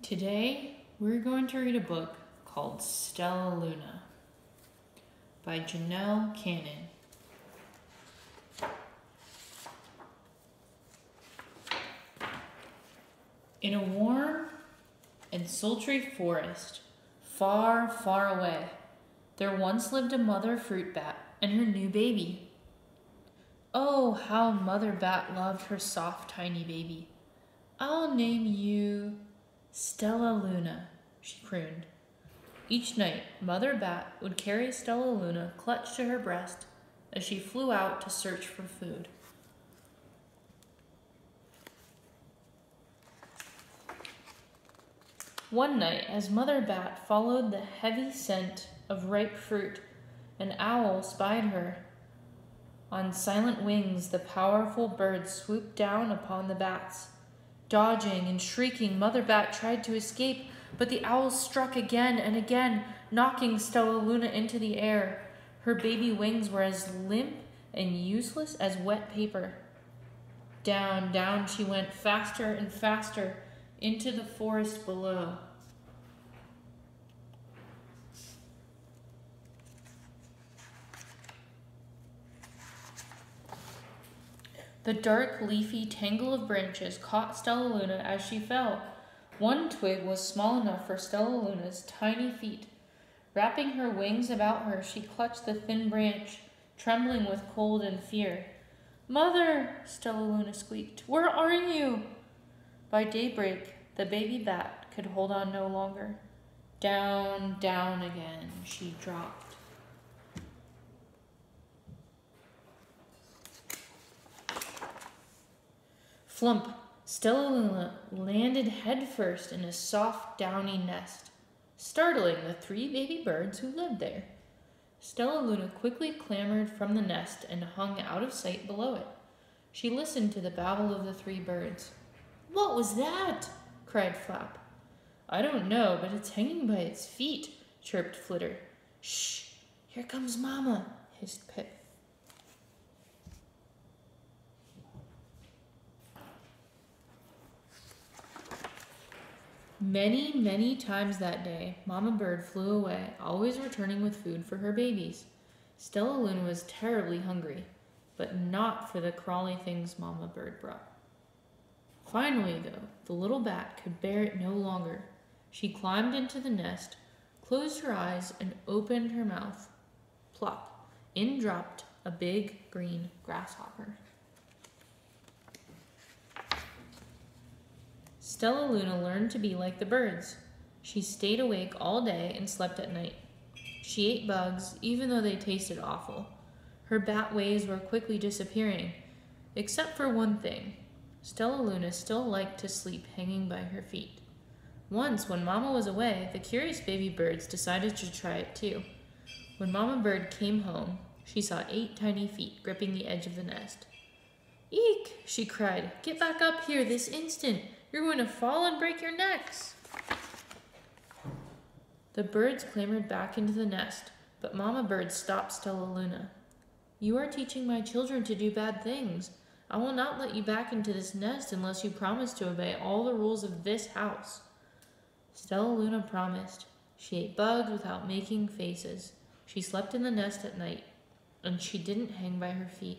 Today, we're going to read a book called Stella Luna by Janelle Cannon. In a warm and sultry forest, far, far away, there once lived a mother fruit bat and her new baby. Oh, how Mother Bat loved her soft, tiny baby. "I'll name you Stella Luna," she crooned. Each night, Mother Bat would carry Stella Luna clutched to her breast as she flew out to search for food. One night, as Mother Bat followed the heavy scent of ripe fruit, an owl spied her. On silent wings, the powerful bird swooped down upon the bats. Dodging and shrieking, Mother Bat tried to escape, but the owl struck again and again, knocking Stella Luna into the air. Her baby wings were as limp and useless as wet paper. Down, down she went, faster and faster, into the forest below. The dark, leafy tangle of branches caught Stella Luna as she fell. One twig was small enough for Stella Luna's tiny feet. Wrapping her wings about her, she clutched the thin branch, trembling with cold and fear. "Mother," Stella Luna squeaked, "where are you?" By daybreak, the baby bat could hold on no longer. Down, down again she dropped. Flump! Stella Luna landed headfirst in a soft, downy nest, startling the three baby birds who lived there. Stella Luna quickly clambered from the nest and hung out of sight below it. She listened to the babble of the three birds. "What was that?" cried Flap. "I don't know, but it's hanging by its feet," chirped Flitter. "Shh! Here comes Mama," hissed Pip. Many, many times that day, Mama Bird flew away, always returning with food for her babies. Stella Luna was terribly hungry, but not for the crawly things Mama Bird brought. Finally, though, the little bat could bear it no longer. She climbed into the nest, closed her eyes, and opened her mouth. Plop! In dropped a big green grasshopper. Stella Luna learned to be like the birds. She stayed awake all day and slept at night. She ate bugs, even though they tasted awful. Her bat ways were quickly disappearing, except for one thing. Stella Luna still liked to sleep hanging by her feet. Once, when Mama was away, the curious baby birds decided to try it too. When Mama Bird came home, she saw 8 tiny feet gripping the edge of the nest. "Eek!" she cried. "Get back up here this instant! You're going to fall and break your necks!" The birds clambered back into the nest, but Mama Bird stopped Stella Luna. "You are teaching my children to do bad things. I will not let you back into this nest unless you promise to obey all the rules of this house." Stella Luna promised. She ate bugs without making faces. She slept in the nest at night, and she didn't hang by her feet.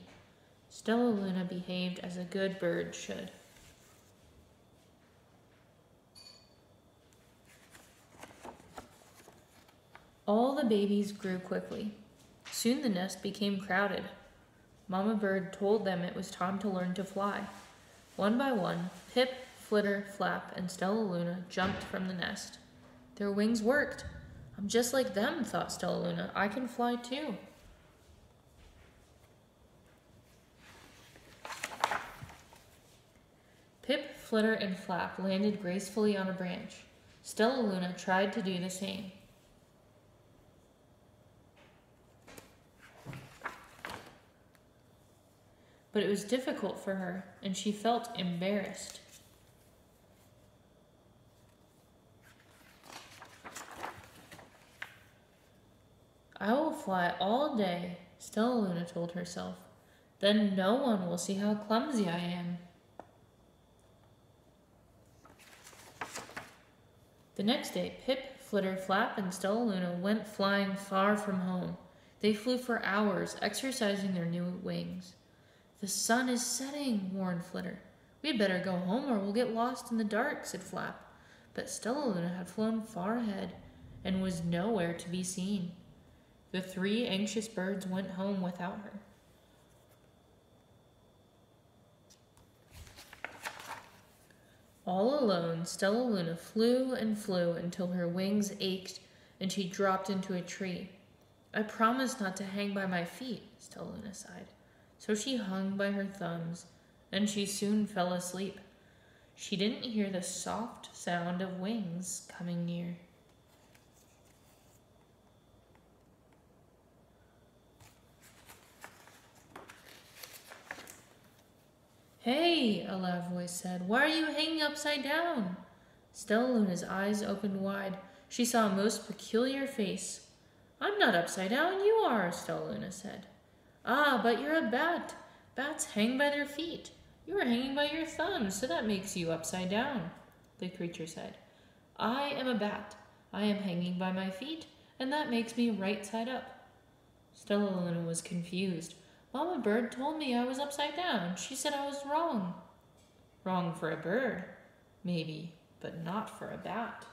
Stella Luna behaved as a good bird should. All the babies grew quickly. Soon the nest became crowded. Mama Bird told them it was time to learn to fly. One by one, Pip, Flitter, Flap, and Stella Luna jumped from the nest. Their wings worked. "I'm just like them," thought Stella Luna. "I can fly too." Pip, Flitter, and Flap landed gracefully on a branch. Stella Luna tried to do the same. But it was difficult for her, and she felt embarrassed. "I will fly all day," Stella Luna told herself. "Then no one will see how clumsy I am." The next day, Pip, Flitter, Flap, and Stella Luna went flying far from home. They flew for hours, exercising their new wings. "The sun is setting," warned Flitter. "We'd better go home or we'll get lost in the dark," said Flap. But Stella Luna had flown far ahead and was nowhere to be seen. The three anxious birds went home without her. All alone, Stella Luna flew and flew until her wings ached and she dropped into a tree. "I promised not to hang by my feet," Stella Luna sighed. So she hung by her thumbs, and she soon fell asleep. She didn't hear the soft sound of wings coming near. "Hey," a loud voice said, "why are you hanging upside down?" Stella Luna's eyes opened wide. She saw a most peculiar face. "I'm not upside down, you are," Stella Luna said. "Ah, but you're a bat. Bats hang by their feet. You are hanging by your thumbs, so that makes you upside down," the creature said. "I am a bat. I am hanging by my feet, and that makes me right side up." Stella Luna was confused. "Mama Bird told me I was upside down. She said I was wrong." "Wrong for a bird, maybe, but not for a bat."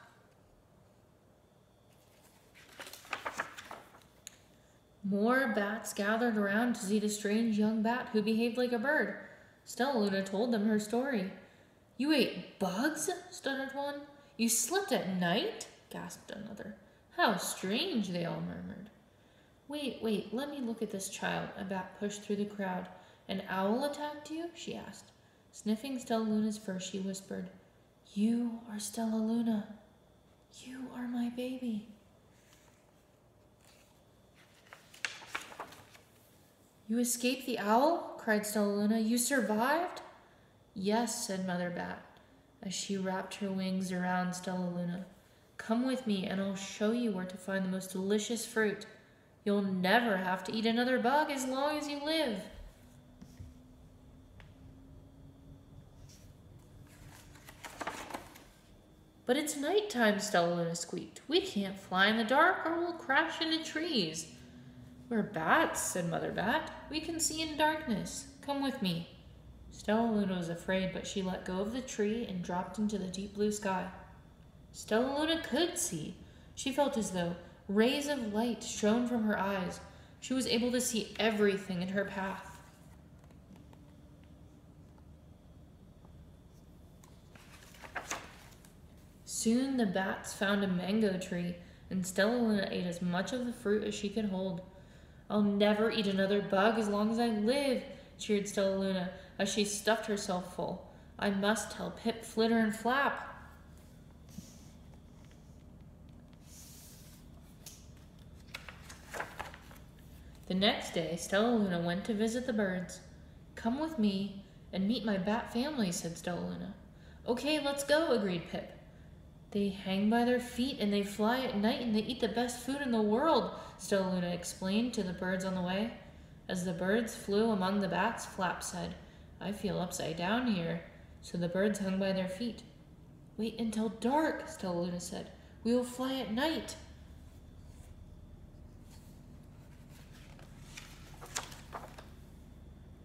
More bats gathered around to see the strange young bat who behaved like a bird. Stella Luna told them her story. "You ate bugs?" stuttered one. "You slept at night?" gasped another. "How strange," they all murmured. Wait, let me look at this child," a bat pushed through the crowd. "An owl attacked you?" she asked. Sniffing Stella Luna's fur, she whispered, "You are Stella Luna. You are my baby." "You escaped the owl?" cried Stella Luna. "You survived?" "Yes," said Mother Bat, as she wrapped her wings around Stella Luna. "Come with me, and I'll show you where to find the most delicious fruit. You'll never have to eat another bug as long as you live." "But it's nighttime," Stella Luna squeaked. "We can't fly in the dark or we'll crash into trees." "We're bats," said Mother Bat. "We can see in darkness. Come with me." Stella Luna was afraid, but she let go of the tree and dropped into the deep blue sky. Stella Luna could see. She felt as though rays of light shone from her eyes. She was able to see everything in her path. Soon the bats found a mango tree, and Stella Luna ate as much of the fruit as she could hold. "I'll never eat another bug as long as I live," cheered Stella Luna as she stuffed herself full. "I must tell Pip, Flitter, and Flap." The next day, Stella Luna went to visit the birds. "Come with me and meet my bat family," said Stella Luna. "Okay, let's go," agreed Pip. "They hang by their feet and they fly at night and they eat the best food in the world," Stella Luna explained to the birds on the way. As the birds flew among the bats, Flap said, "I feel upside down here." So the birds hung by their feet. "Wait until dark," Stella Luna said. "We will fly at night."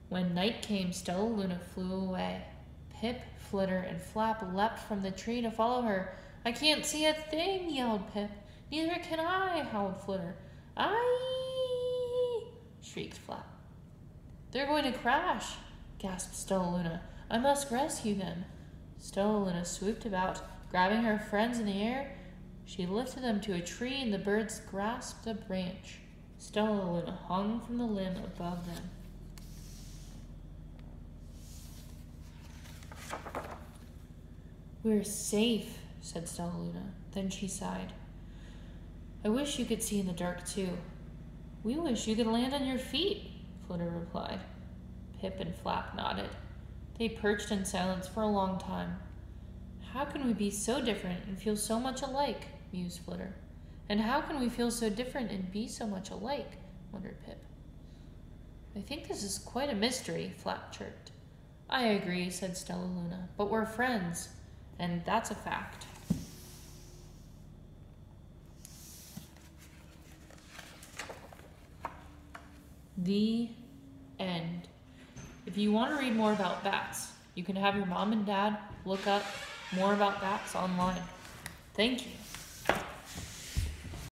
When night came, Stella Luna flew away. Pip, Flitter, and Flap leapt from the tree to follow her. "I can't see a thing," yelled Pip. "Neither can I," howled Flitter. "Aye!" shrieked Flap. "They're going to crash," gasped Stella Luna. "I must rescue them." Stella Luna swooped about, grabbing her friends in the air. She lifted them to a tree, and the birds grasped a branch. Stella Luna hung from the limb above them. "We're safe," said Stella Luna. Then she sighed. "I wish you could see in the dark, too." "We wish you could land on your feet," Flitter replied. Pip and Flap nodded. They perched in silence for a long time. "How can we be so different and feel so much alike?" mused Flitter. "And how can we feel so different and be so much alike?" wondered Pip. "I think this is quite a mystery," Flap chirped. "I agree," said Stella Luna, "but we're friends. And that's a fact." The end. If you want to read more about bats, you can have your mom and dad look up more about bats online. Thank you.